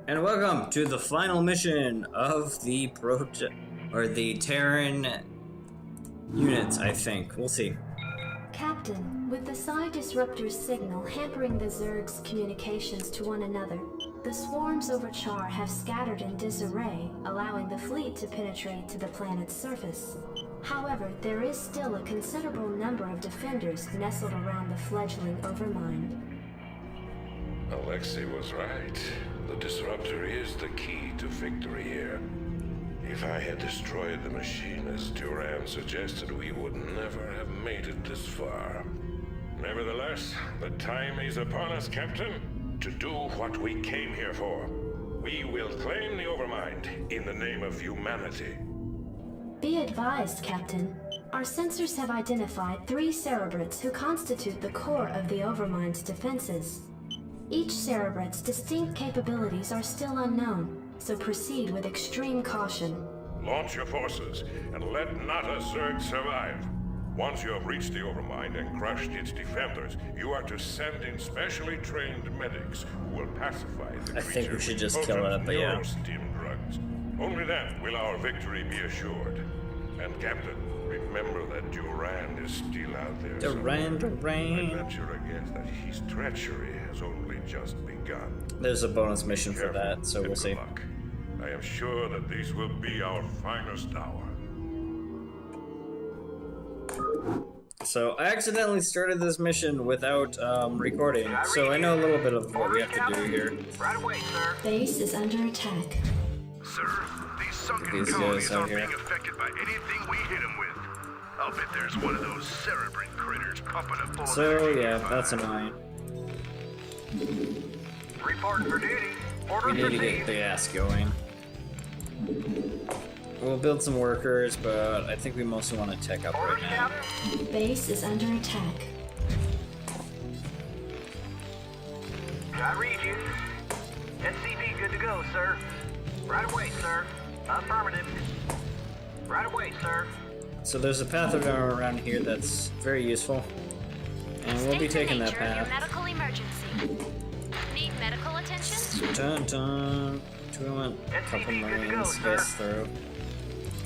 And welcome to the final mission of the the Terran units, I think. We'll see. Captain, with the Psi Disruptor's signal hampering the Zerg's communications to one another, the swarms over Char have scattered in disarray, allowing the fleet to penetrate to the planet's surface. However, there is still a considerable number of defenders nestled around the fledgling Overmind. Alexei was right. The Disruptor is the key to victory here. If I had destroyed the machine as Duran suggested, we would never have made it this far. Nevertheless, the time is upon us, Captain, to do what we came here for. We will claim the Overmind in the name of humanity. Be advised, Captain. Our sensors have identified 3 Cerebrates who constitute the core of the Overmind's defenses. Each Cerebrate's distinct capabilities are still unknown, so proceed with extreme caution. Launch your forces, and let not a Zerg survive. Once you have reached the Overmind and crushed its defenders, you are to send in specially trained medics who will pacify the creature. I think we should just with kill it, but yeah. Steam drugs. Only then will our victory be assured. And Captain, remember that Duran is still out there. Duran. I venture a guess that his treachery has only just begun. There's a bonus mission for that, so we'll see. Luck. I am sure that this will be our finest hour. So I accidentally started this mission without recording, so I know a little bit of what we have to do here. Right away, sir. Base is under attack. Sir, these sunken These guys colonies out aren't here. being affected by anything we hit them with. I'll bet there's one of those cerebrate critters pumping a full of So energy. yeah, that's annoying. Reporting for duty. We Orders need to get received. the gas going. We'll build some workers, but I think we mostly want to tech up right Orders, now. Captain. Base is under attack. I read you. SCV good to go, sir. Right away, sir. Affirmative. Right away, sir. So there's a path around here that's very useful, and we'll be taking that path. Medical emergency. Need medical attention? Dun dun. Do we want a couple SCV good to go, Marines to sir. get us through?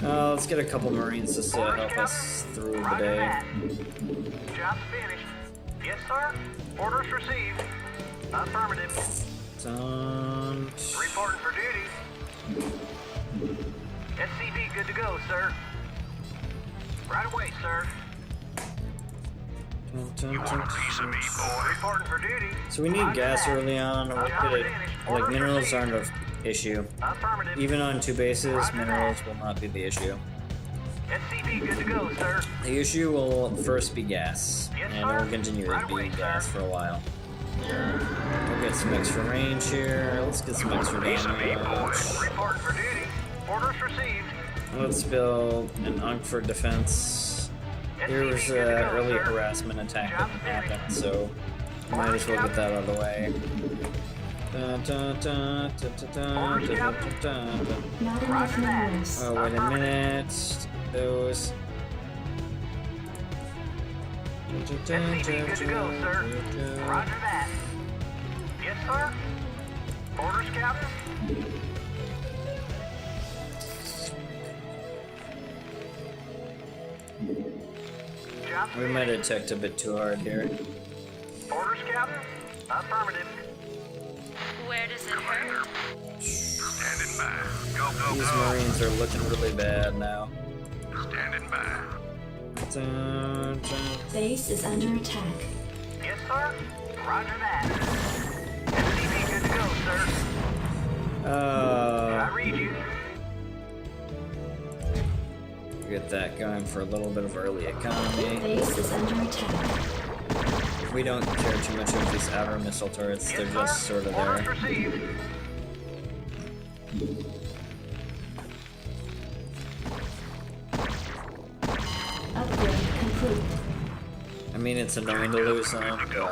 Let's get a couple Marines just to help us through the Roger day. that. Job's finished. Yes, sir. Orders received. Affirmative. Dun. Reporting for duty. SCV good to go, sir. Right away, sir. Dun, dun, You want a dun, piece of me, dun. boy? Reporting for duty. So we need Roger gas that. early on. We'll get it. Like minerals aren't an issue. Affirmative. Even on 2 bases, Roger minerals that. will not be the issue. SCV good to go, sir. The issue will first be gas, Yes, and it sir. will continue Right to be away, gas sir. for a while. We'll get some extra range here. Let's get some extra Piece of me, boy. damage. Reporting for duty. Orders received. Let's build an Unk for defense. Here's SCV good to go, early sir. harassment attack that Job's can happen, finished. so might as well get that out of the way. Dun, dun, dun, dun, dun, dun, dun, dun, dun, dun. Not enough Roger that. minerals. Oh, wait a minute. Those. SCV good to go, sir. Roger that. Yes, sir. Orders, Captain. Job We might finished. have teched a bit too hard here. Orders, Captain. Affirmative. Where does it hurt? Standing by. Go, These Marines are looking really bad now. Standing by. Dun, dun. Base is under attack. Yes, sir. Roger that. SCV good to go, sir. I read you. Get that going for a little bit of early economy. Base is under attack. We don't care too much of these outer missile turrets, they're Yes, just sir. sort of Orders there. received. Upgrade complete. I mean, it's annoying to lose them, but Go,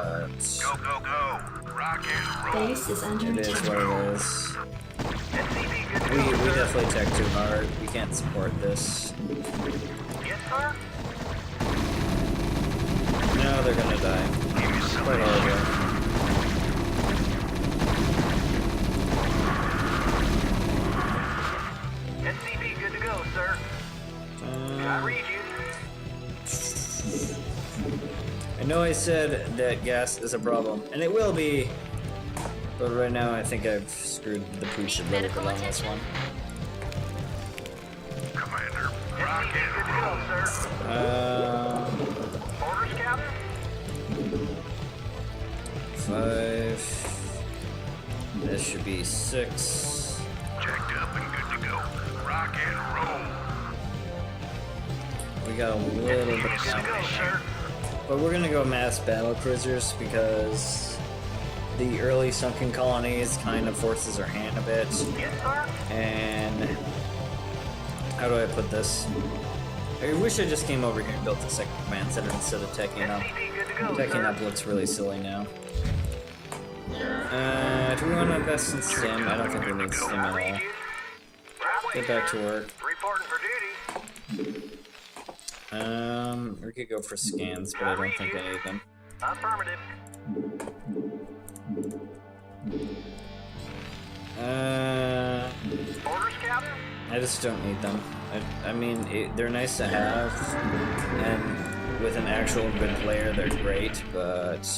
go, go. Rock and roll. Base is under it is attack. what it is. SCV good to We go, sir. definitely tech too hard. We can't support this. Yes, sir. No, they're gonna die. Quite horrible. know I said that gas is a problem, and it will be, but right now I think I've screwed the pooch a little bit on this one. Commander, SCV good to go, sir. Orders, Captain? 5. This should be 6. checked up and good to go. Rock and roll. We got a little bit of Good to time. go, sir. But we're gonna go mass battle cruisers because the early sunken colonies kind of forces our hand a bit. Yes, sir. And how do I put this? I wish I just came over here and built a second command center instead of teching up. SCV good to go, Teching sir. up looks really silly now. Do we want to invest in stim? I don't think we need stim at all. Read you. Right away, Get back sir. to work. Reporting for duty. We could go for scans, but I don't think I need them. Affirmative. Orders, Captain? I just don't need them. I mean, they're nice to have, and with an actual good player, they're great, but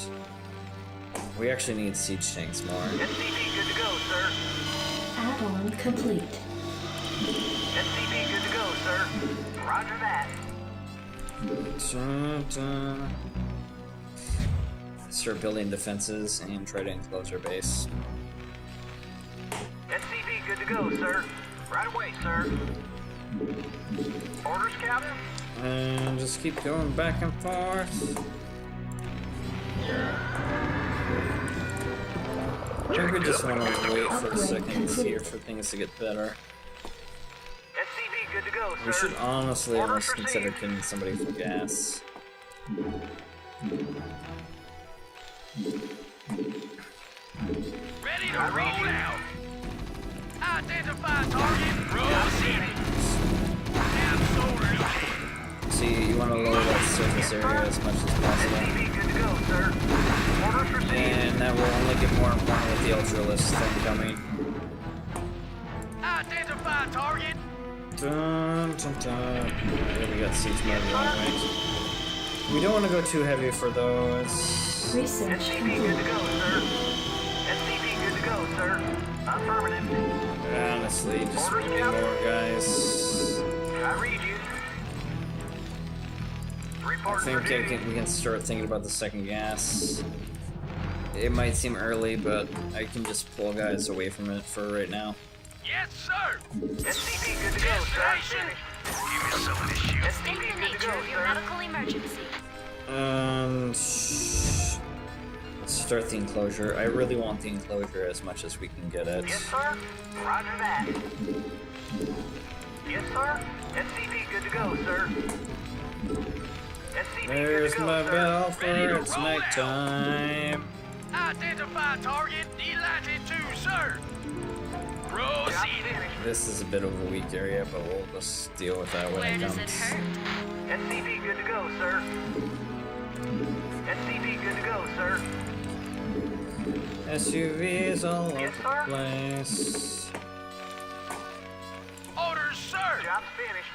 we actually need siege tanks more. SCV good to go, sir. Add-on complete. SCV good to go, sir. Roger that. Start building defenses and try to enclose our base. SCV good to go, sir. Right away, sir. Orders, Captain? And just keep going back and forth. I think we just want to wait for a second here for things to get better. SCV good to go, sir. We should honestly Orders almost consider received. killing somebody for gas. Ready to roll out. Identify target. Proceeding. Absolutely. See, you want to lower that surface area as much as possible. SCV good to go, sir. Orders received. And that will only get more important with the Ultralist thing coming. Identify target. Dun, dun, dun. Yeah, we got siege mode right. We don't want to go too heavy for those. Research SCV good to complete. go, sir. SCV good to go, sir. Affirmative. Honestly, just we need more guys. I read you. I Reporting think for duty. we can start thinking about the second gas. It might seem early, but I can just pull guys away from it for right now. Yes, sir. SCV good to go, sir. Destination. Give me some of this shit. State SCV the good to nature go, of your sir. medical emergency. And let's start the enclosure. I really want the enclosure as much as we can get it. Yes, sir. Roger that. Yes, sir. SCV good to go, sir. SCV There's good to go, my sir. bell for Ready to it's roll out. nighttime. Identify target. Delighted to, sir. Job Proceeding. finished. This is a bit of a weak area, but we'll just deal with that when Where it does comes. it hurt? SCV good to go, sir. SCV good to go, sir. SUVs all over Yes, the sir. place. Orders, sir. Job's finished.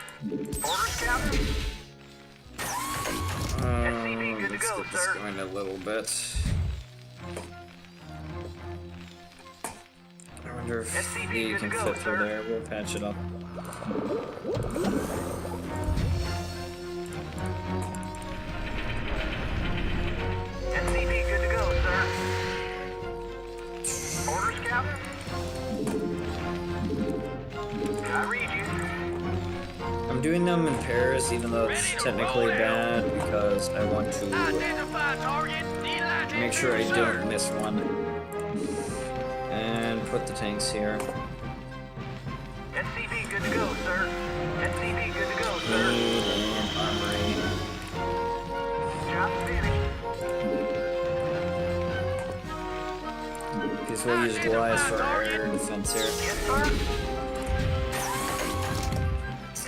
Orders, Captain. SCV good to Let's go, get this sir. going a little bit. I wonder if SCV we good can to go, fit through sir. there. We'll patch it up. SCV good to go, sir. Orders, Captain. I read you. I'm doing them in pairs, even though it's technically bad, because I want to Identify target. Delighted make sure I to, sir. don't miss one. And put the tanks here. SCV good to go, sir. SCV good to go, sir. Need an armory. Job's finished. Because we'll use Goliath for our air defense here. Yes, sir.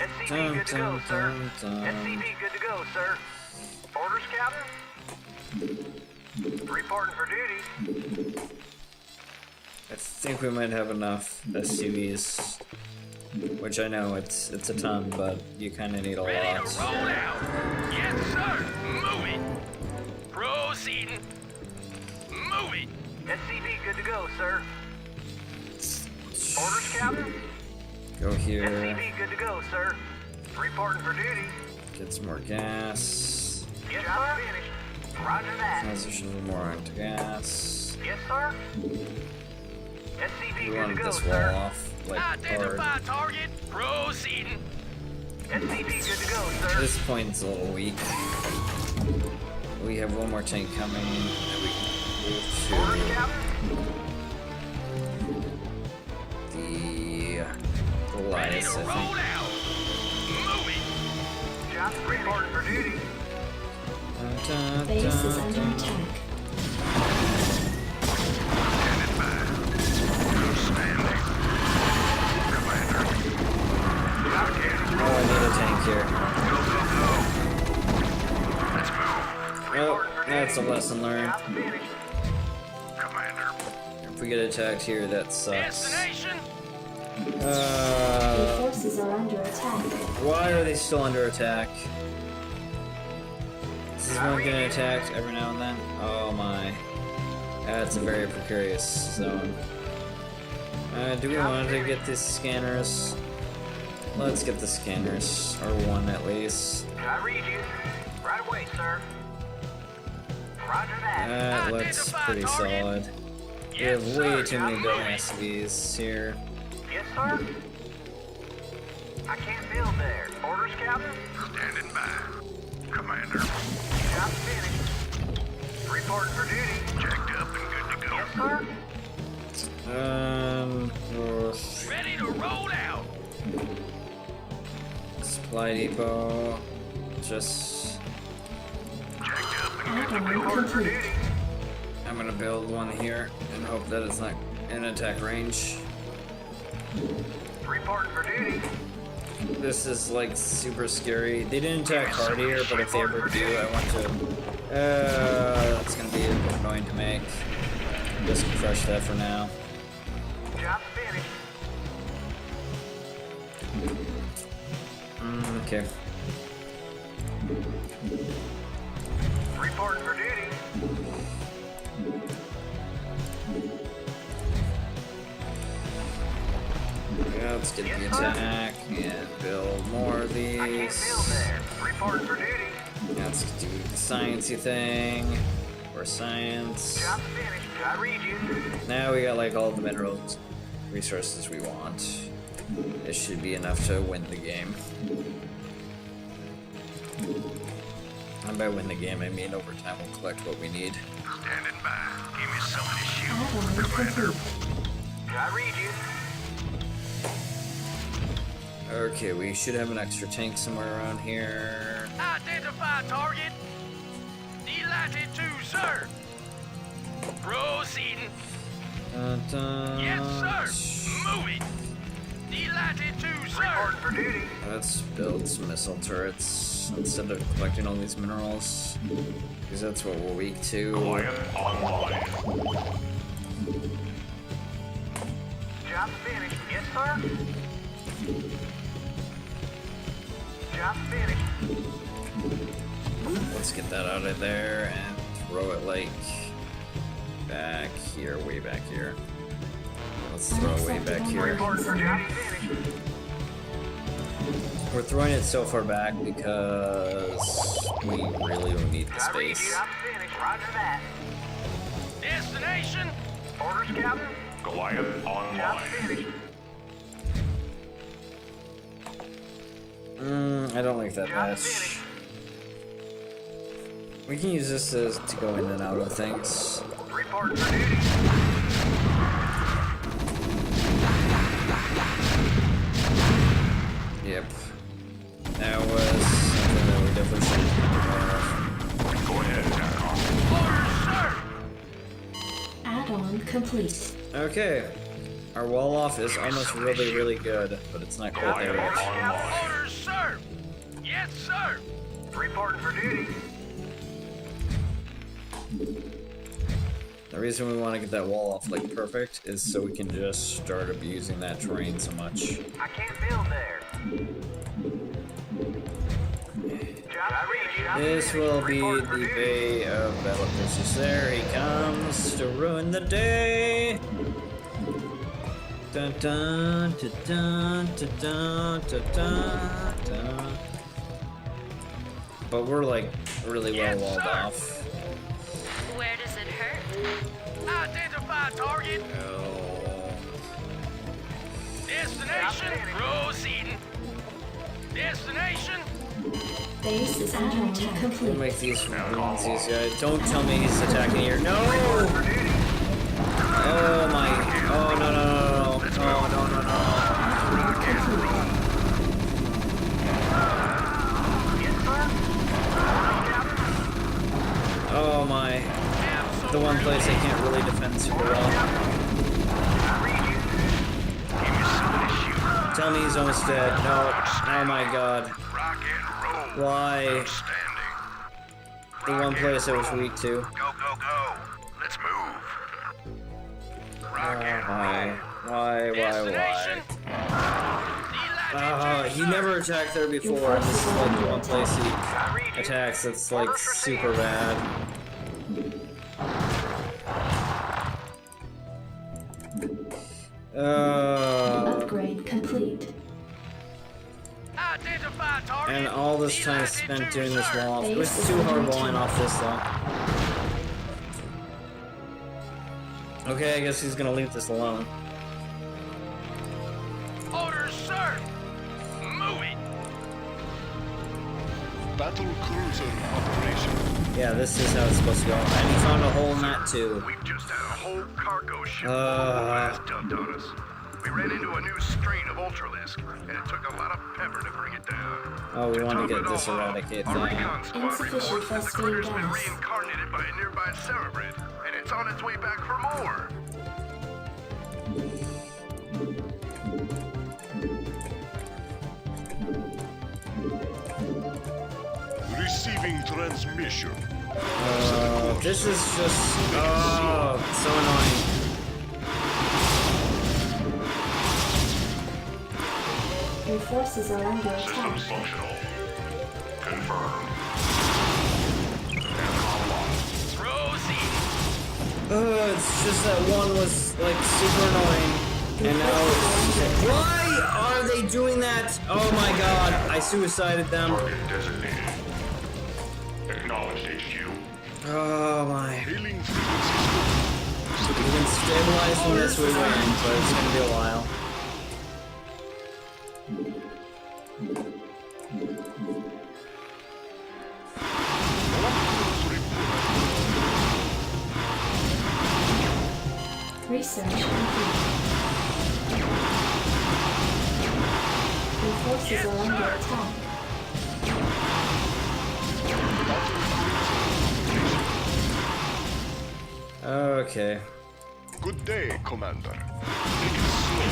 SCV good to go, sir. SCV good to go, sir. Orders, Captain. Reporting for duty. I think we might have enough SUVs, which I know it's a ton, but you kind of need a Ready to lot. roll out. Yes, sir. Move it. Proceeding. Moving. SCV good to go, sir. Orders, Captain? Go here. SCV good to go, sir. Reporting for duty. Get some more gas. Yes, sir. Finished. Roger that. Transition more into gas. Yes, sir. SCV We good to want go, this wall sir. off, like, hard. Identify target. Proceeding. SCV good to go, At sir. this point, it's a little weak. We have one more tank coming that we can Orders, move Captain? to the Ready Goliath, to I roll think. out. Moving. Job reporting for duty. Dun, dun, Base is dun, under dun. attack. Oh, I need a tank here. Oh, that's a lesson learned. Job finished. If we get attacked here, that sucks. Destination. Your forces are under attack. Why are they still under attack? This is one getting attacked every now and then. Oh my. That's a very precarious zone. Do we want to get these scanners? Let's get the scanners, or one at least. I read you. Right away, sir. Roger that. That looks pretty solid. We have way too many building SCVs here. Yes, sir. I can't build there. Orders, Captain? Standing by. Commander. Job finished. Reporting for duty. Checked up and good to go. Yes, sir. Ready to roll out. Supply depot. Just. Checked up and Add-on Reporting for complete. duty. I'm gonna build one here and hope that it's not in attack range. Reporting for duty. This is like super scary. They didn't attack hard here, but if they ever do, I want to. That's gonna be a bit annoying to make. Just crush that for now. Job finished. Okay. Reporting for duty. Yeah, let's get the attack and build more of I can't build these. there. Reporting for duty. Let's do the sciencey thing. Or science. Job finished. I read you. Now we got like all the minerals resources we want. This should be enough to win the game. And by win the game, I mean over time we'll collect what we need. standing by. Give me some of this shit. Add-on complete. I read you. Okay, we should have an extra tank somewhere around here. Identify target. Delighted to, sir. Proceeding. Dun, dun. Yes, sir. Moving. Delighted to, sir. Reporting for duty. Let's build some missile turrets instead of collecting all these minerals. Because that's what we're weak to. Job finished. Yes, sir. Job finished. Let's get that out of there and throw it like back here, way back here. Let's throw it way back here. Reporting for duty. Finished. We're throwing it so far back because we really don't need the I read you. space. I'm finished. Roger that. Destination. Orders, Captain. Goliath Job online. finished. I don't like that Job patch. finished. We can use this to go in and out of things. Reporting for duty. Yep. That was something that we definitely should have. Go ahead, Orders, sir. Add-on complete. Okay. Our wall off is almost really good, but it's not quite there Orders, yet. Captain. Orders, sir. Yes, sir. Reporting for duty. The reason we want to get that wall off like perfect is so we can just start abusing that terrain so much. I can't build there. This will be the Bay of Battlefishes. There he comes to ruin the day. Dun dun dun dun dun dun dun dun dun. But we're like really well walled off. Where does it hurt? Identify target. Oh. Destination. Proceeding. Destination. Base is under attack. We'll Complete. make these ones easier. Don't tell me he's attacking here. No! Oh my. Oh no no no no. Oh no no no. Oh my. The one place I can't really defend super well. Tell me he's almost dead. No. Oh my god. Why? The one place I was weak to. Go, go, go. Let's move. Why? He never attacked there before, and this is like the one place he attacks that's like super bad. Upgrade complete. Identify target. And all this time spent doing this wall. It was too hard walling off this though. Okay, I guess he's gonna leave this alone. Orders, sir. Move it. Battle cruiser operation. Yeah, this is how it's supposed to go. And he found a hole in that too. We've just had a whole cargo ship dumped on us. We ran into a new strain of Ultralisk, and it took a lot of pepper to bring it down. Oh, we want to get top it this all off, eradicate our thing. recon squad Insufficient reports that the phosphine critter's been gas. reincarnated by a nearby cerebrid, and it's on its way back for more. Receiving transmission. This is just so annoying. Your forces are under attack. Functional. Confirmed. Proceed. It's just that one was like super annoying, and now it's... Why are they doing that? Oh my god, I suicided them. Target designated. Acknowledged HQ. Oh my. Hailing frequencies. We can stabilize when this we win, but it's gonna be a while. Research complete. Your forces are under attack. Okay. Good day, Commander. Take it slow.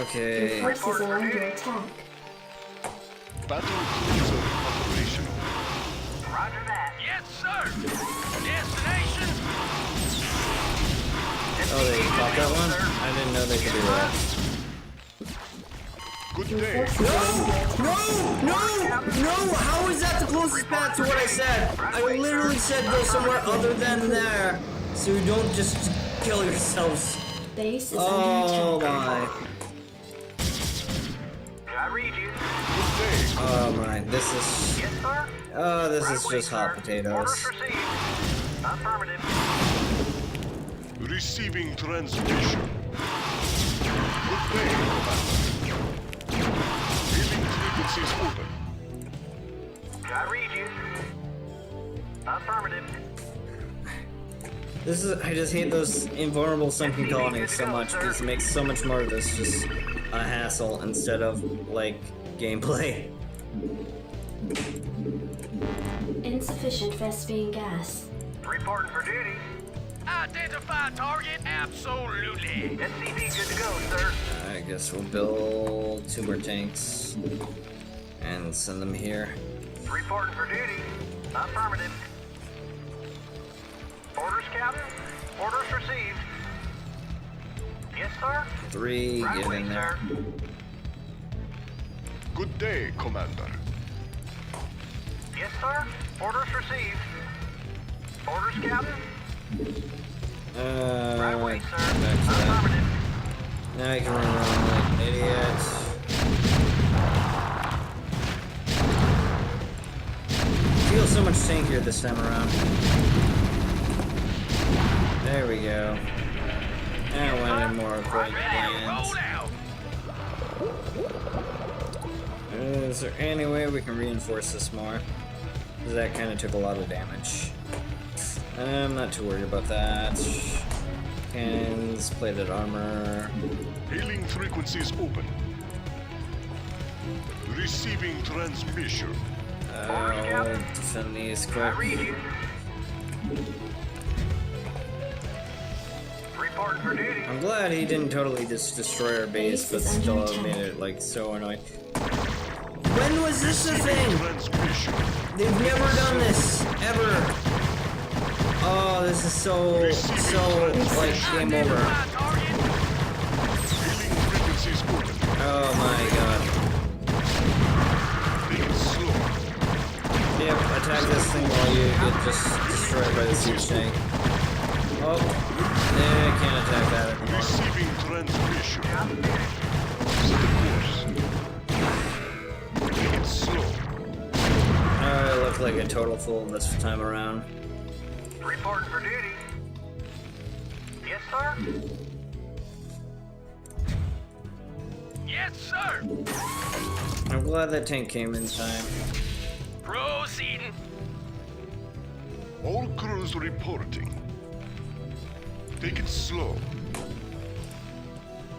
Okay. Your forces are under attack. Battle cruiser operational. Roger that. Yes, sir. Destination. Oh, they caught that one? I didn't know they could do that. Good Your day. forces are under attack. No! How is that the closest path to what I said? I literally said go somewhere other than there, so you don't just kill yourselves. Base is Oh under attack. my. I read you. Oh my. This is... Yes, sir. Oh, this Right is away, just sir. hot Orders potatoes. received. Affirmative. Receiving transmission. Good day, Commander. Hailing frequencies open. I read you. Affirmative. This is... I just hate those invulnerable sunken colonies so much, because it makes so much more of this just a hassle instead of, like, gameplay. Insufficient Vespine gas. Reporting for duty. Identify target. Absolutely. SCV good to go, sir. I guess we'll build 2 more tanks and send them here. Reporting for duty. Affirmative. Orders, Captain. Orders received. Yes, sir. 3, Right get away, in there. sir. Good day, Commander. Yes, sir. Orders received. Orders, Captain. Right away, sir. Back to that. Affirmative. Now I can run around like an idiot. Feels so much tankier this time around. There we go. And went in more equipped plans. Is there any way we can reinforce this more? Because that kind of took a lot of damage. I'm not too worried about that. Cannons, plated armor. Hailing frequencies open. Receiving transmission. I'll defend these I quick. read you. Reporting for duty. I'm glad he didn't totally just destroy our base, but still made it like so annoying. When was this a thing? Transmission. They've never done this ever. Oh, this is so like game over. Hailing frequencies open. Oh my god. Take it slow. Yep, attack this thing while you get just destroyed by the siege tank. Oh, yeah, I can't attack that anymore. Receiving transmission. Set a course. Take it slow. I look like a total fool this time around. Reporting for duty. Yes, sir. Yes, sir. I'm glad that tank came in time. Proceeding. All crews reporting. Take it slow.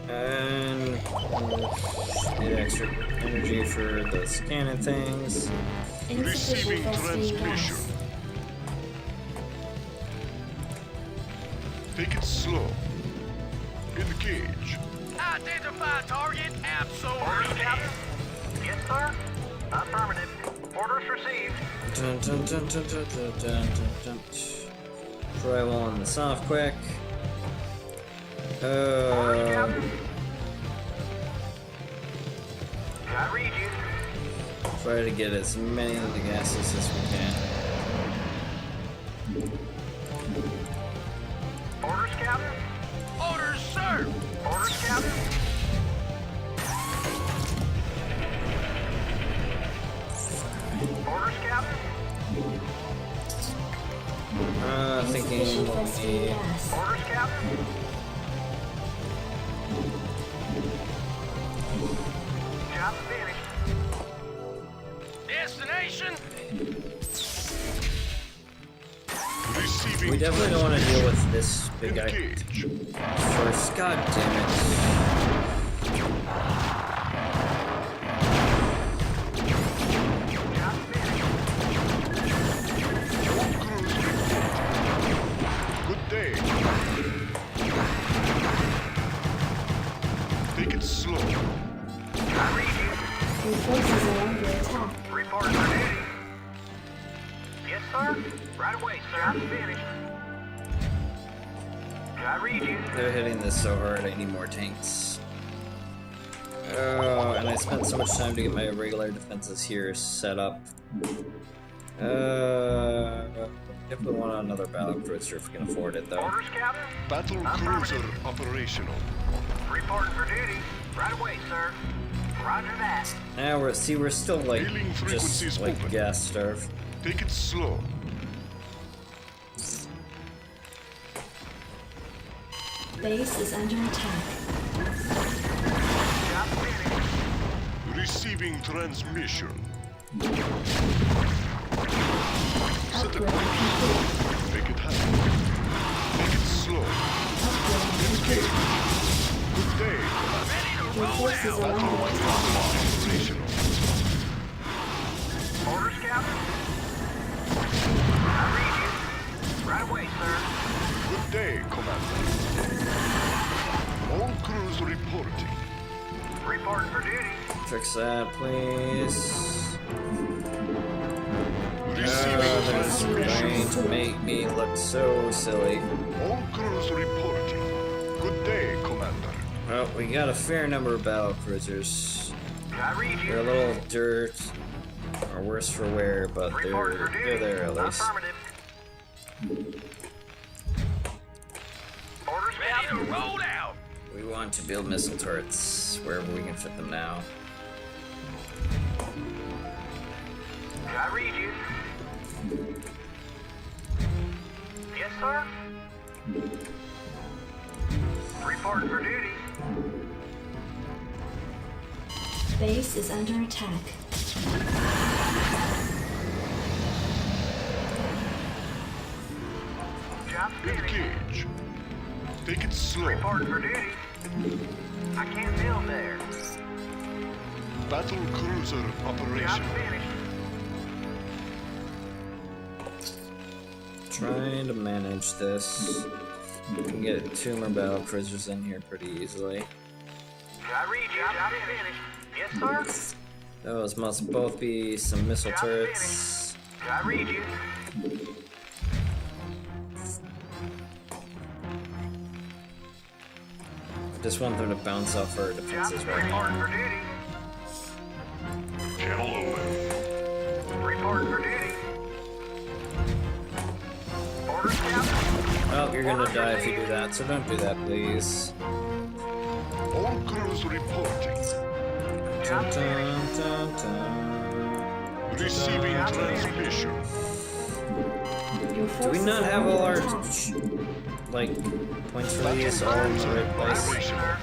And need extra energy for the scanning things. Receiving transmission. Take it slow. Engage. Identify target. Orders, Absolutely. Captain. Yes, sir. Affirmative. Orders received. Dun, dun, dun, dun, dun, dun, dun, dun, dun. Try one this off quick. Orders, Captain. I read you. Try to get as many of the gases as we can. Orders, Captain. Orders, sir. Orders, Captain. Orders, Captain. Thinking we'll need Orders, Captain. Job finished. Destination. Receiving We definitely don't want to deal with this big guy engage. first. God damn it. Job finished. All crews reporting. Good day. Take it slow. I read you. Your forces are under attack. Reporting for duty. Yes, sir. Right away, sir. I'm finished. I read you. They're hitting this so hard, I need more tanks. Oh, and I spent so much time to get my regular defenses here set up. Definitely want another battle cruiser if we can afford it, though. Orders, Captain. Battle cruiser operational. Reporting for duty. Right away, sir. Roger that. Now we're still like Hailing frequencies just like open. gas starved. Take it slow. Base is under attack. Job finished. Receiving transmission. Set a Upgrade course. complete. Make it happen. Take it slow. Upgrade complete. Good day. Your forces are under attack. Operational. Orders, Captain. I read you. Right away, sir. Good day, Commander. All crews reporting. Reporting for duty. Fix that, please. Receiving They're going transmission. to make me look so silly. All crews reporting. Good day, Commander. Well, we got a fair number of battle cruisers. I read They're a you. little dirt, or worse for wear, but Report for they're duty. there at least. Affirmative. Orders, Captain. Roll out! We want to build missile turrets wherever we can fit them now. I read you. Yes, sir. Report for duty. Base is under attack. Job finished. Engage. Take it slow. Report for duty. I can't build there. Battle cruiser Job operation. finished. Trying to manage this. We can get 2 more battle cruisers in here pretty easily. I read you. Job finished. Yes, sir. Those must both be some missile Job turrets. finished. I read you. I just want them to bounce off our Job defenses right report now. for duty. Channel open. Report for duty. Orders, Captain. Well, you're gonna die if you do that, so don't do that, please. All crews reporting. Dun, dun, dun, dun. Receiving transmission. Your Do we forces not are have all under our attack. like points for these all in the right place? Operational.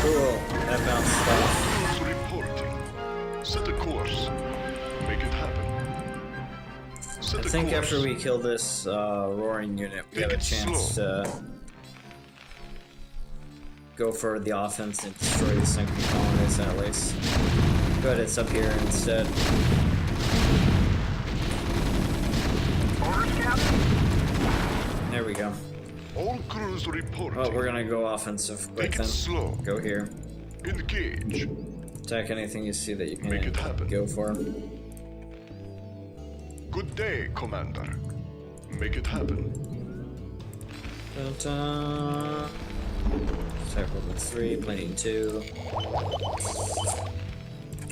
Cool. That bounced off. Crews reporting. Set a course. Make it happen. Set I a think course. after we kill this roaring unit, we have a chance to go for the offense and destroy the sunken colonies at least. Good, it's up here instead. Orders, Captain. There we go. All crews reporting. Oh, we're gonna go offensive quick Take it then. slow. Go here. Engage. Attack anything you see that you Make it can happen. go for. Good day, Commander. Make it happen. Dun, dun. Attack level 3, planning 2.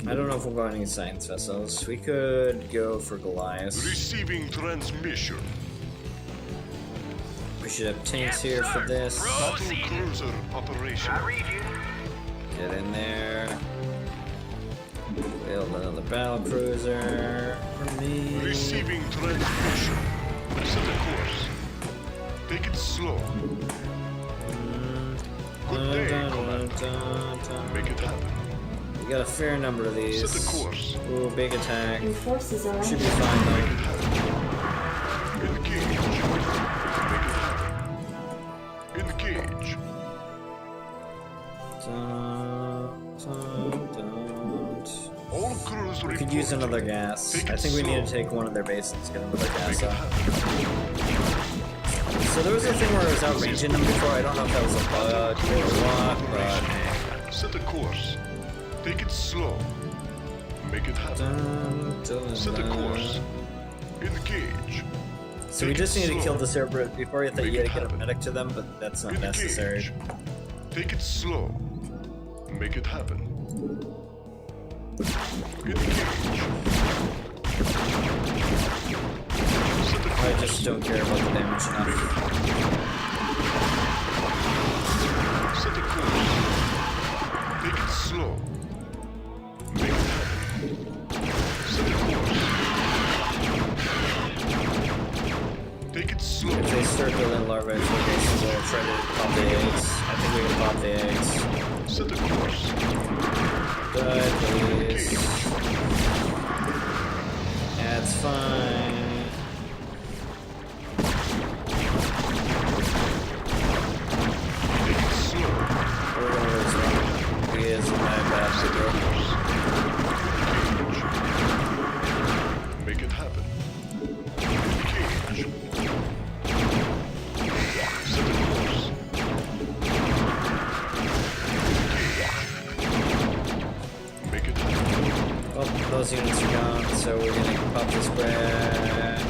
I don't know if we're going any science vessels. We could go for Goliath. Receiving transmission. We should have tanks here for this. Battle cruiser operation. I read you. Get in there. Build another battle cruiser for me. Receiving transmission. Set a course. Take it slow. Good day, Commander. Make it happen. We got a fair number of these. Set the course. Ooh, big attack. Your forces are Should under be attack. fine Make though. it happen. Engage. Make it happen. Engage. Dun, dun, dun. All crews We could use another gas. Take it I think we need to slow. take one of their bases and get another gas Make it out. happen. So there was a thing where I was outranging them before. I don't know if that was a bug or what, but Set a course. Take it slow. Make it happen. dun, dun, Set a dun. course. Engage. So we just need to kill this airborne before you thought you Make had it to get a happen. medic to them, but that's not Engage. necessary. Take it slow. Make it happen. Engage. Set a I course. just don't care about the damage enough. Set a course. Take it slow. Make it happen. Set a course. Take it slow. If they start building larvae for bases, we'll try to pop the eggs. I think we can pop the eggs. Set a course. Die, please. Engage. Yeah, it's fine. Take it slow. We're gonna lose one. He is in my basket, bro. Engage. Make it happen. Engage. Set a course. Engage. Make it happen. Well, those units are gone, so we're gonna pop this bread.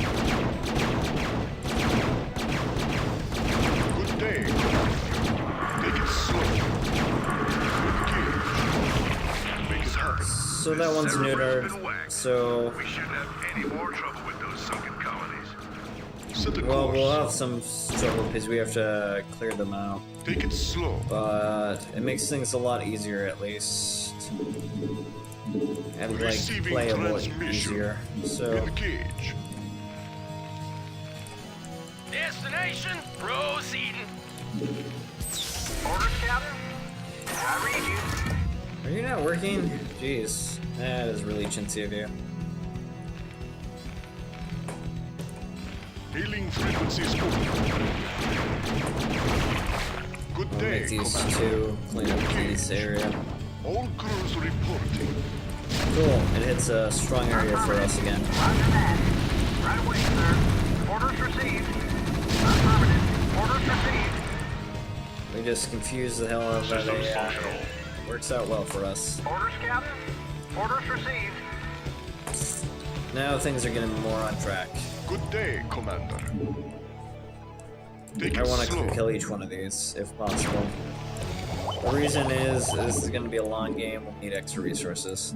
So that one's neutered. So We shouldn't have any more trouble with those sunken colonies. Set the well, course. we'll have some trouble because we have to clear them out. Take it slow. But it makes things a lot easier at least. And like Receiving playable transmission. easier. So Engage. Destination proceeding. Orders, Captain? I read you. are you not working? Jeez. That is really chintzy of you. Hailing frequencies open. Good I'll day, make these Commander. two clean up this area. All crews reporting. Cool. It hits a strong area for us again. Roger that. Right away, sir. Orders received. Affirmative. Orders received. We just confuse the hell out of that AI. Works out well for us. Orders, Captain? Orders received. Now things are getting more on track. Good day, Commander. Take I it want to slow. kill each one of these, if possible. The reason is, this is going to be a long game, we'll need extra resources.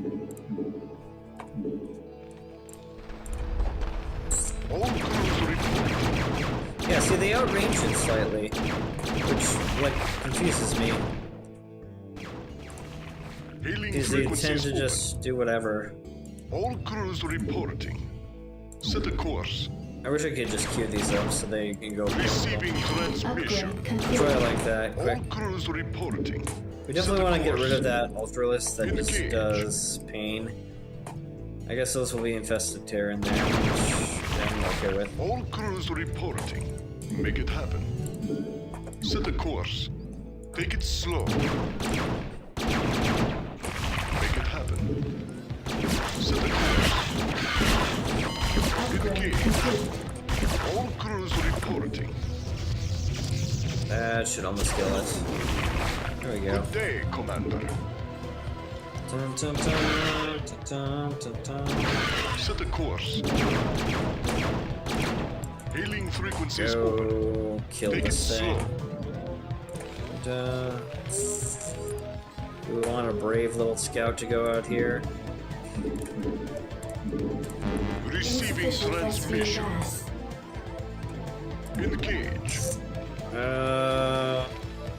All crews reporting. Yeah, see, they outrange it slightly, which, like, confuses me. Hailing Because they tend frequencies to open. just do whatever. All crews reporting. Set the course. I wish I could just queue these up so they can go. Receiving transmission. Upgrade Try complete. like that, quick. All crews reporting. We definitely want to get rid of that Ultralist that just Engage. does pain. I guess those will be infested Terran there, which I'm okay with. All crews reporting. Make it happen. Set the course. Take it slow. Make it happen. Set the course. Upgrade Engage. complete. All crews reporting. That should almost kill it. There we go. Good day, Commander. Dun, dun, dun, dun, dun, dun. Set the course. Hailing frequencies open. Go kill Take it this slow. thing. Do we want a brave little scout to go out here? Receiving Insufficient Thespian transmission. gas. Engage.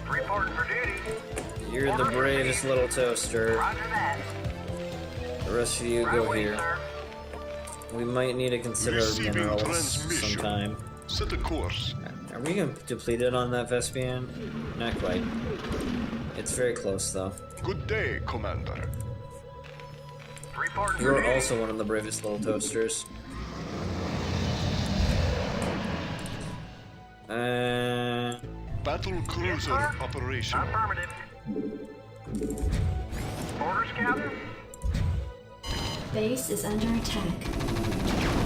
Reporting for duty. You're the bravest little toaster. Roger that. The rest of you Right go away, here. sir. We might need to consider Receiving minerals transmission. sometime. Set the course. Are we gonna deplete it on that Vespian? Not quite. It's very close though. Good day, Commander. Reporting for You're duty. also one of the bravest little toasters. Battle cruiser sir. operational. Affirmative. Orders, Captain? Base is under attack.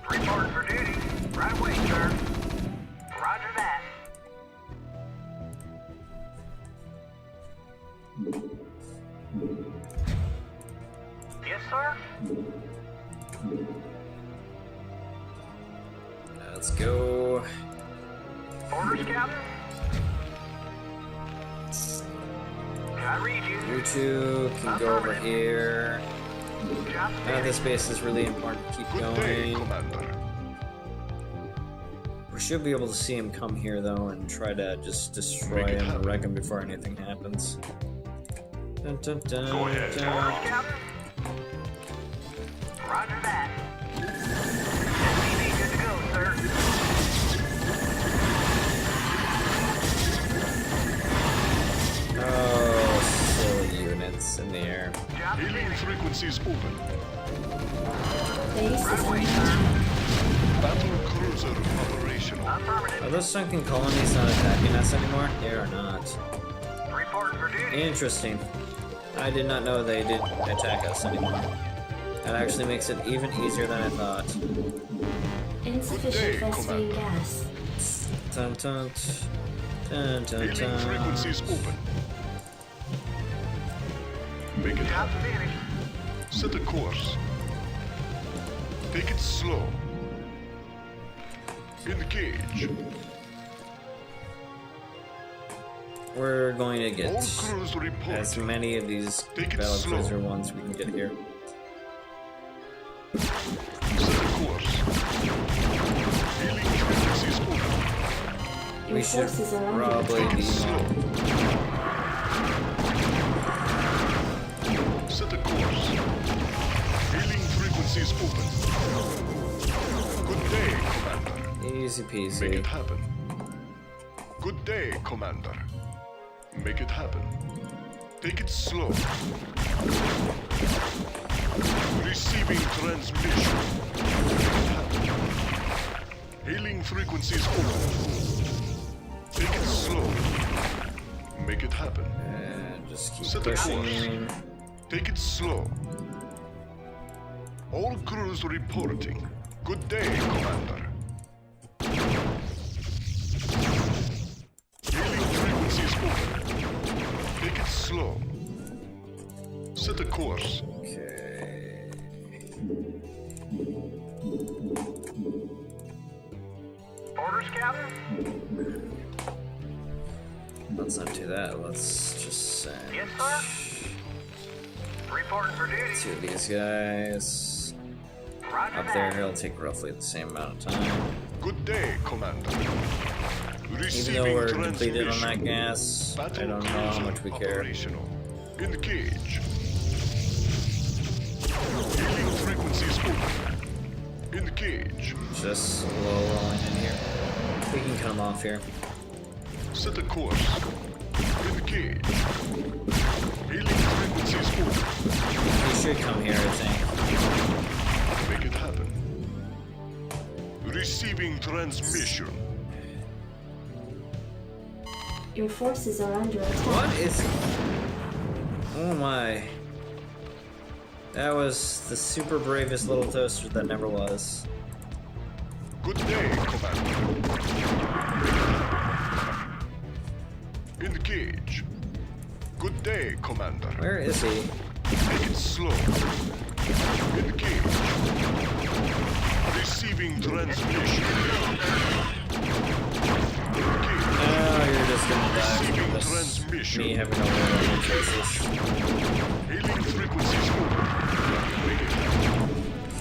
Reporting for duty. Right away, sir. Roger that. Yes, sir. Let's go. Orders, Captain? I read you. You two can go over here. Job This base is really important to keep Good day, going. Commander. We should be able to see him come here though and try to just destroy Make it him and happen. wreck him before anything happens. Dun, dun, dun, Go ahead. dun. Orders, Captain? Roger that. SCV good to go, sir. Oh, silly units in the air. Job Hailing finished. frequencies open. Base is Right under away, attack. Battle cruiser operational. Affirmative. Are those sunken colonies not attacking us anymore? They are not. Reporting for duty. Interesting. I did not know they did attack us anymore. That actually makes it even easier than I thought. Insufficient Good day, Thespian Commander. gas. Dun, dun, dun, dun, Hailing dun. frequencies open. Make it Job happen. finished. Set the course. Take it slow. Engage. we're going to get All crews report. as many of these Take it battlecruiser slow. ones we can get here. Set a course. Healing frequencies open. Your We should forces are under probably attack. be Slow. Set a course. Healing frequencies open. Good day, Commander. easy Make peasy. it happen. Good day, Commander. Make it happen. Take it slow. Receiving transmission. Make it happen. Hailing frequencies open. Take it slow. Make it happen. And just keep Set a pushing. course. Take it slow. All crews reporting. Good day, Commander. Hailing frequencies open. Take it slow. Set a course. Okay. Orders, Captain? Let's not do that. Let's just say. Yes, sir. Reporting for duty. Two of these guys. Roger Up that. there, he'll take roughly the same amount of time. Good day, Commander. Even Receiving though we're depleted on that transmission. gas, I Battle don't know how cruiser much we care. operational. Engage. Hailing frequencies open. Engage. Just low rolling in here. We can cut him off here. Set a course. Engage. Hailing frequencies open. He should come here, I think. Make it happen. Receiving transmission. Your forces are under attack. What is... Oh my. That was the super bravest little toaster that never was. Good day, Commander. Engage. Good day, Commander. Where is he? Make it slow. Engage. Receiving transmission. Engage. Oh, you're just gonna die from Receiving this. transmission. Me having no rolling choices. Hailing frequencies open. Make it happen.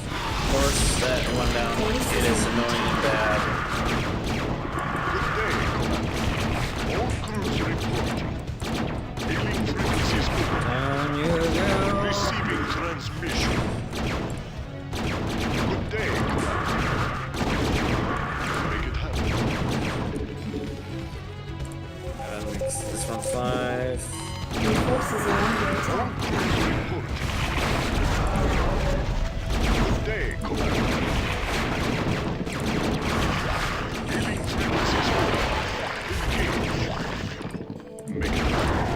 Of course, that one down. It is annoying and bad. Good day, Commander. All crews reporting. Hailing frequencies open. Down you go. Receiving transmission. Good day, Commander. Make it happen. This one 5. Your forces are under attack. Crews reporting. Good day, Commander. Hailing frequencies open. Engage. Make it happen.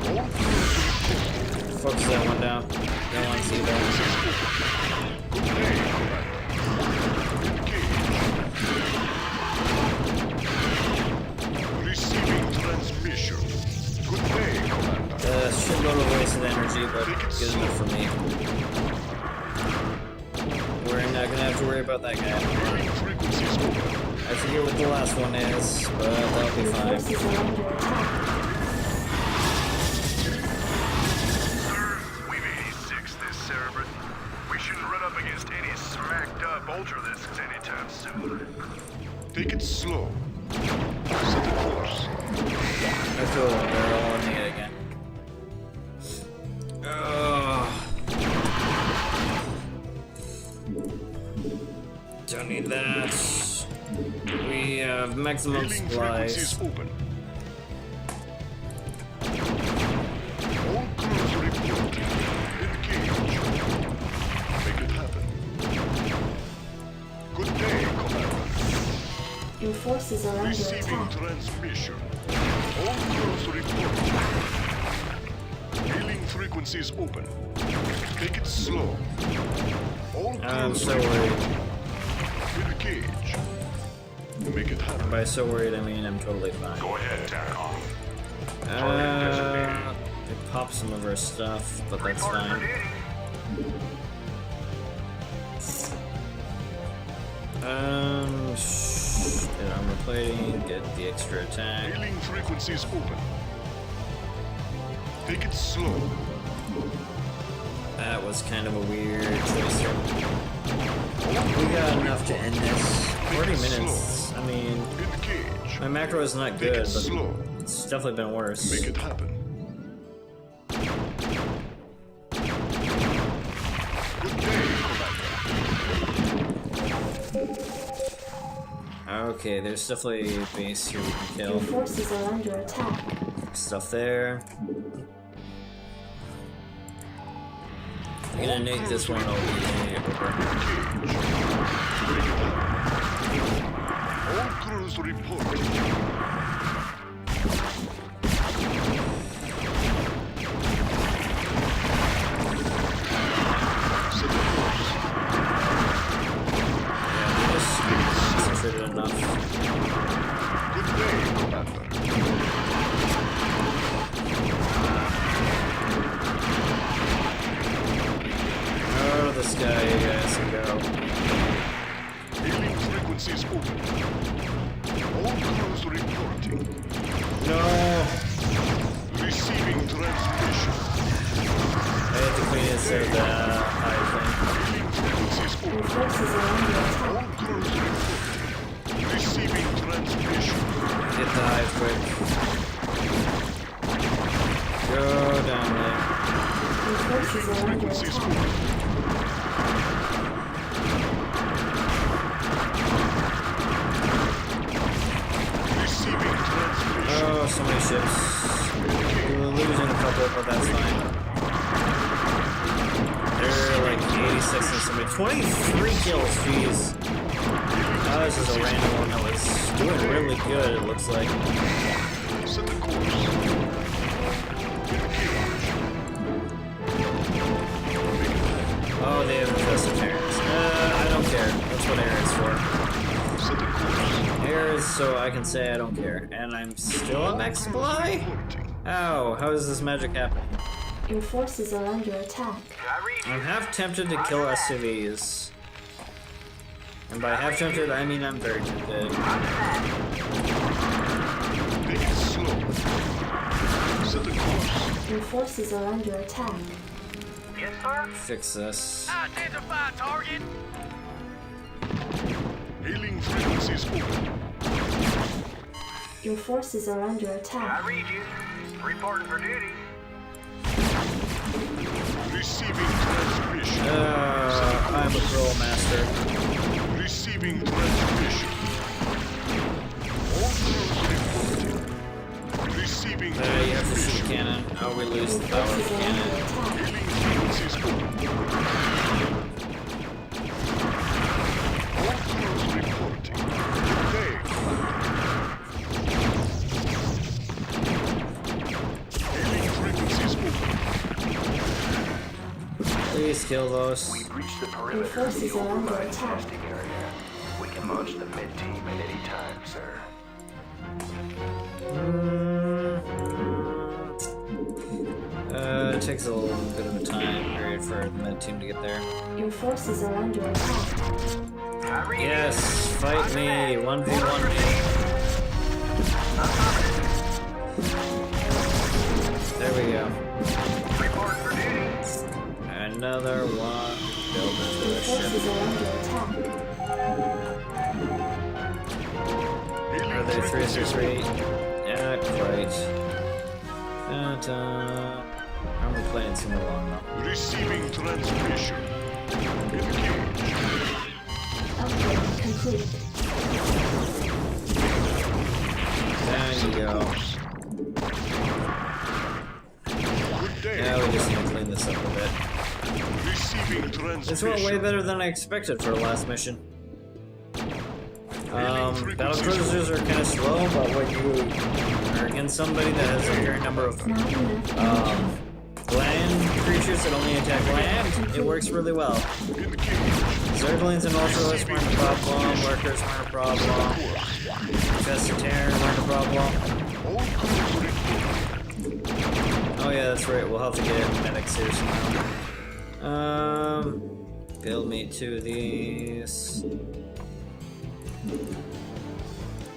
All crews reporting. Focus that one down. Don't want to see that. Good day, Commander. Engage. Receiving transmission. Good day, Commander. Shitload of wasted energy, but good enough for me. We're not gonna have to worry about that guy. Hailing frequencies open. I forget what the last one is, but that'll be Your fine. forces are under attack. Sir, we've 86 this Cerebrin. We shouldn't run up against any smacked up Ultralisks anytime soon. Take it slow. Set a course. I feel like they're all in the air again. Don't need that. We have maximum Hailing supplies. frequencies open. All crews reporting. Engage. Make it happen. Good day, Commander. Your forces are under Receiving attack. transmission. All crews reporting. Hailing frequencies open. Take it slow. All I'm crews so worried. Engage. Make it happen. By so worried, I mean I'm totally fine. Go ahead, Tackle. It popped some of our stuff, but that's Reporting for fine. duty. Shit, armor fighting, get the extra attack. Hailing frequencies open. Take it slow. That was kind of a weird choice. We got enough to end this. 40 minutes. I mean, Engage. my macro is not Take good, it but slow. it's definitely been worse. Make it happen. Good day, Commander. Okay, there's definitely a base here we can Your kill. forces are under attack. Stuff there. I'm gonna nade this one over. All crews report. Set the course. Yeah, we just concentrated enough. Good day, Commander. Oh, this guy has to go. Hailing frequencies open. All crews reporting. No! Receiving transmission. I had to clean it so the high Hailing frequencies Your open. forces are under attack. All crews reporting. Receiving transmission. thing. Get the hive quick. Go down there. Your forces are under Frequencies attack. open. Receiving transmission. Oh, so many ships. We're losing a couple, but that's fine. They're like 86 and somebody. 23 kills, jeez. Oh, this is a random one that was doing really good, it looks like. Set the course. Oh, they have infested Terrans. I don't care. That's what air is for. Set the course. Air is so I can say I don't care. And I'm still at max supply? Reporting. How? How does this magic happen? Your forces are under attack. I read you. I'm half tempted to kill SCVs. And by half tempted, I mean I'm very tempted. Take it slow. Set the course. Your forces are under attack. Yes, sir. Fix this. Identify target. Hailing frequencies open. Your forces are under I attack. read you. Reporting for duty. Receiving transmission. I'm a troll master. Receiving transmission. All crews reporting. Receiving You have to shoot transmission. cannon. Oh, we lose Your the power of forces the are under cannon. attack. Hailing frequencies open. All crews reporting. Good day, Commander. Hailing frequencies open. Please kill those. We've reached the Your perimeter of forces the are under override attack. testing area. We can launch the mid-team at any time, sir. It takes a little bit of a time period for the med team to get there. Your forces are under attack. I read Yes, fight me. 1v1 me. There we go. you. Reporting for duty. Another one. Build into Your a ship. forces are under attack. Are they 363? Yeah, quite. I'm playing too long though. Receiving transmission. Engage. Upgrade complete. There you go. Good day. Now we just need to clean this up a bit. Receiving transmission. This went way better than I expected for the last mission. Battle cruisers are kind of slow, but when you are against somebody that has a fair number of Not enough. land creatures that only attack land, it works really well. Zerglings and Ultralists weren't a problem, Lurkers weren't a problem, Infested Terran weren't a problem. Oh yeah, that's right, we'll have to get medics here somehow. Build me two of these.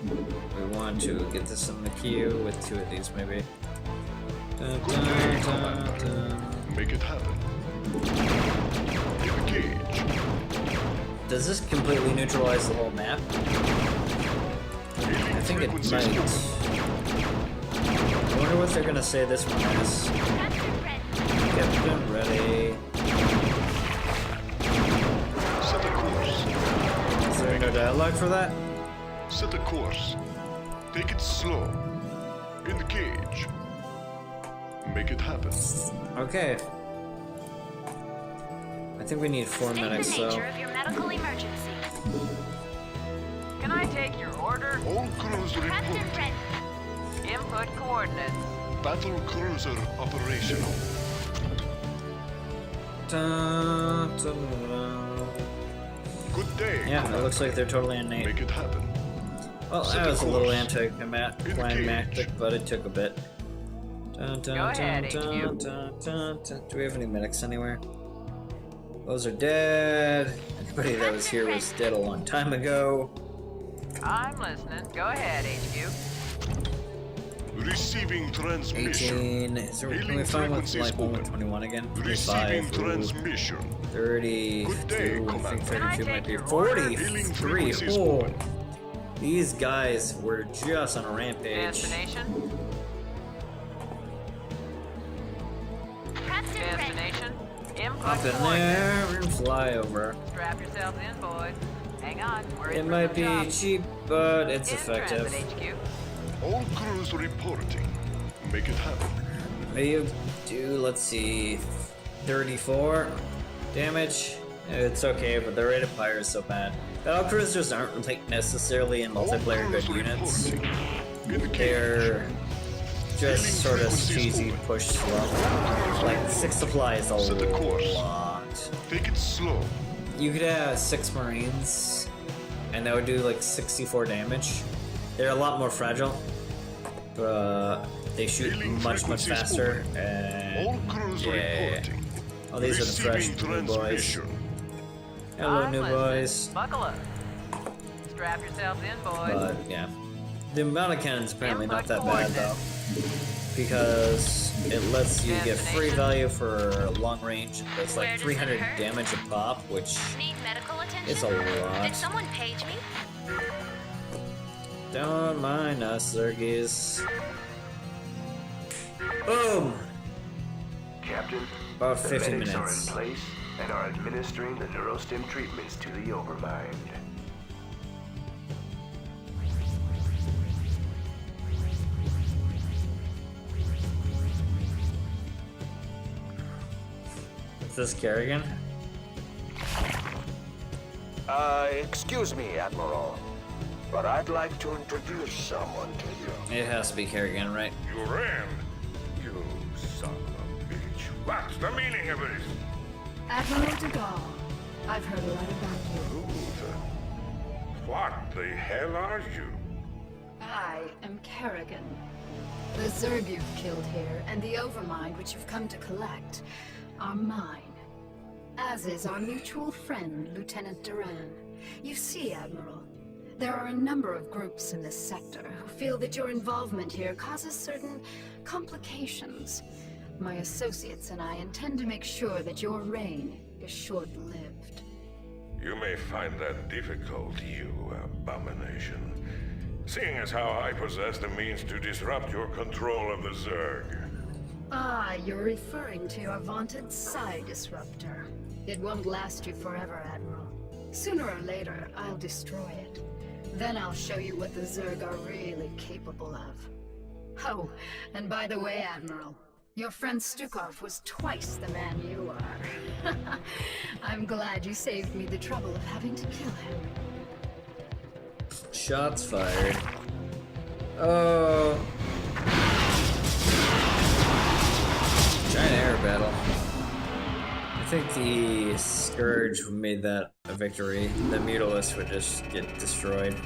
We want to get this in the queue with 2 of these, maybe. Dun, dun, dun, dun. Make it happen. Engage. Does this completely neutralize the whole map? I think it might. I wonder what they're gonna say this one is. Captain ready. Set a course. Is there no dialogue for that? Set a course. Take it slow. Engage. Make it happen. Okay. I think we need 4 minutes, State the nature of your medical emergency. Can I take your order? All crews Captain report. ready. Input coordinates. Battle cruiser operational. Dun, dun, dun. Good day. Yeah, it looks like they're totally innate. Make it happen. Well, Set that the was a little course. anticlimactic, but it took a bit. Dun, dun, Go ahead, dun, HQ. dun, dun, dun. Do we have any medics anywhere? Those are dead. Anybody that was here was dead a long time ago. I'm listening. Go ahead, HQ. Receiving transmission. 18. Is there, can we Hailing find one frequency like one with spoken. 21 again? Receiving 35. Ooh. transmission. 30. Good day, I think Commander. 32 Can I might be take your order? Hailing 43. frequency Oh. spoken. These guys were just on a rampage. Destination. Captain ready. Destination. Input Up in coordinates. there, we're gonna fly over. Strap yourselves in, boys. Hang on. We're It in for might the be job. cheap, but it's In effective. transit, HQ. All crews reporting. Make it happen. You do, let's see, 34 damage. It's okay, but the rate of fire is so bad. Battle cruisers aren't like necessarily in All multiplayer crews good units. reporting. Engage. They're just Hailing sort of frequencies cheesy open. push slow. Like 6 supply is a Set the course. lot. Take it slow. You could have 6 marines, and that would do like 64 damage. They're a lot more fragile, but they shoot Hailing much frequencies faster. open. And All crews yeah. reporting. Oh, these are the fresh Receiving new boys. transmission. Hello, I'm new listening. boys. Buckle up. Strap yourselves in, boys. But yeah, the amount of cannons apparently not Input that bad though, because it lets you get free Destination. value for long range. It's Where like does it 300 hurt? damage a pop, which Need medical attention? is a lot. Did someone page me? Don't mind us, Zergies. Boom! Captain, About the 50 medics minutes. are in place and are administering the neurostim treatments to the overmind. Is this Kerrigan? Excuse me, Admiral, but I'd like to introduce someone to you. It has to be Kerrigan, right? You ran. You son of a bitch. What's the meaning of this? Admiral de Gaulle, I've heard a lot about you. Who what the hell are you? I am Kerrigan. The Zerg you've killed here, and the Overmind which you've come to collect, are mine. As is our mutual friend, Lieutenant Duran. You see, Admiral, there are a number of groups in this sector who feel that your involvement here causes certain complications. My associates and I intend to make sure that your reign is short-lived. You may find that difficult, you abomination. Seeing as how I possess the means to disrupt your control of the Zerg. Ah, you're referring to your vaunted Psi Disruptor. It won't last you forever, Admiral. Sooner or later, I'll destroy it. Then I'll show you what the Zerg are really capable of. Oh, and by the way, Admiral, your friend Stukov was twice the man you are. I'm glad you saved me the trouble of having to kill him. Shots fired. Oh. Giant air battle. I think the Scourge made that a victory. The Mutalisk would just get destroyed.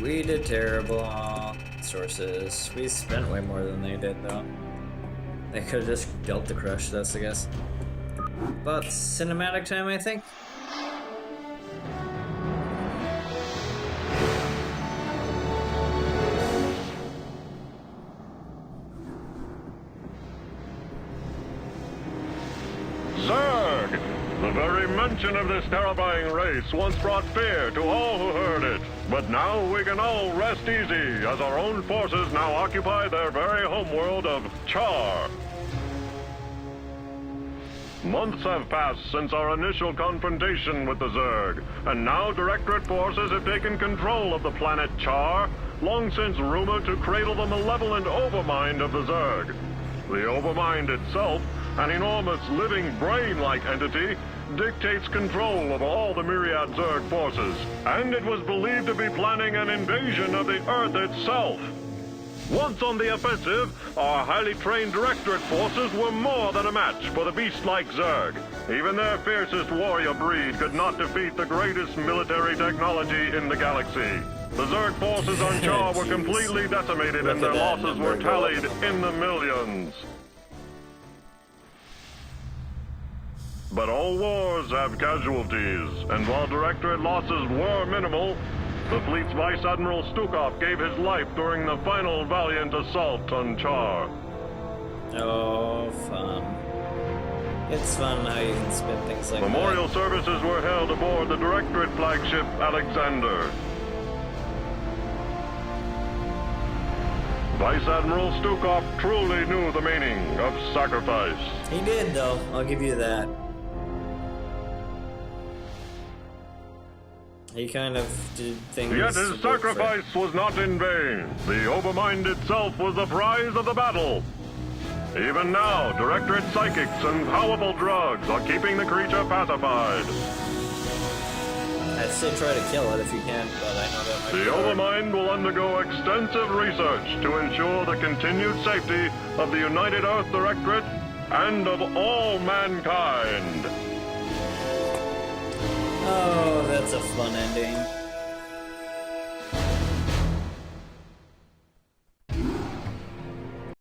We did terrible. Sources. We spent way more than they did, though. They could have just dealt the crush, that's I guess. But cinematic time, I think. The very mention of this terrifying race once brought fear to all who heard it. But now we can all rest easy, as our own forces now occupy their very homeworld of Char. Months have passed since our initial confrontation with the Zerg, and now Directorate forces have taken control of the planet Char, long since rumored to cradle the malevolent overmind of the Zerg. The overmind itself, an enormous living brain-like entity, dictates control of all the myriad Zerg forces, and it was believed to be planning an invasion of the Earth itself. Once on the offensive, our highly trained Directorate forces were more than a match for the beast-like Zerg. Even their fiercest warrior breed could not defeat the greatest military technology in the galaxy. The Zerg forces on Char were completely decimated and their losses were tallied in the millions. But all wars have casualties, and while Directorate losses were minimal, the fleet's Vice Admiral Stukov gave his life during the final valiant assault on Char. Oh, fun. It's fun how you can spin things like Memorial that. services were held aboard the Directorate flagship Alexander. Vice Admiral Stukov truly knew the meaning of sacrifice. He did, though. I'll give you that. He kind of did things... Yet his sacrifice was not in vain. The Overmind itself was the prize of the battle. Even now, Directorate psychics and powerful drugs are keeping the creature pacified. I'd still try to kill it if you can, but I know that might be The hard. Overmind will undergo extensive research to ensure the continued safety of the United Earth Directorate and of all mankind. Oh, that's a fun ending.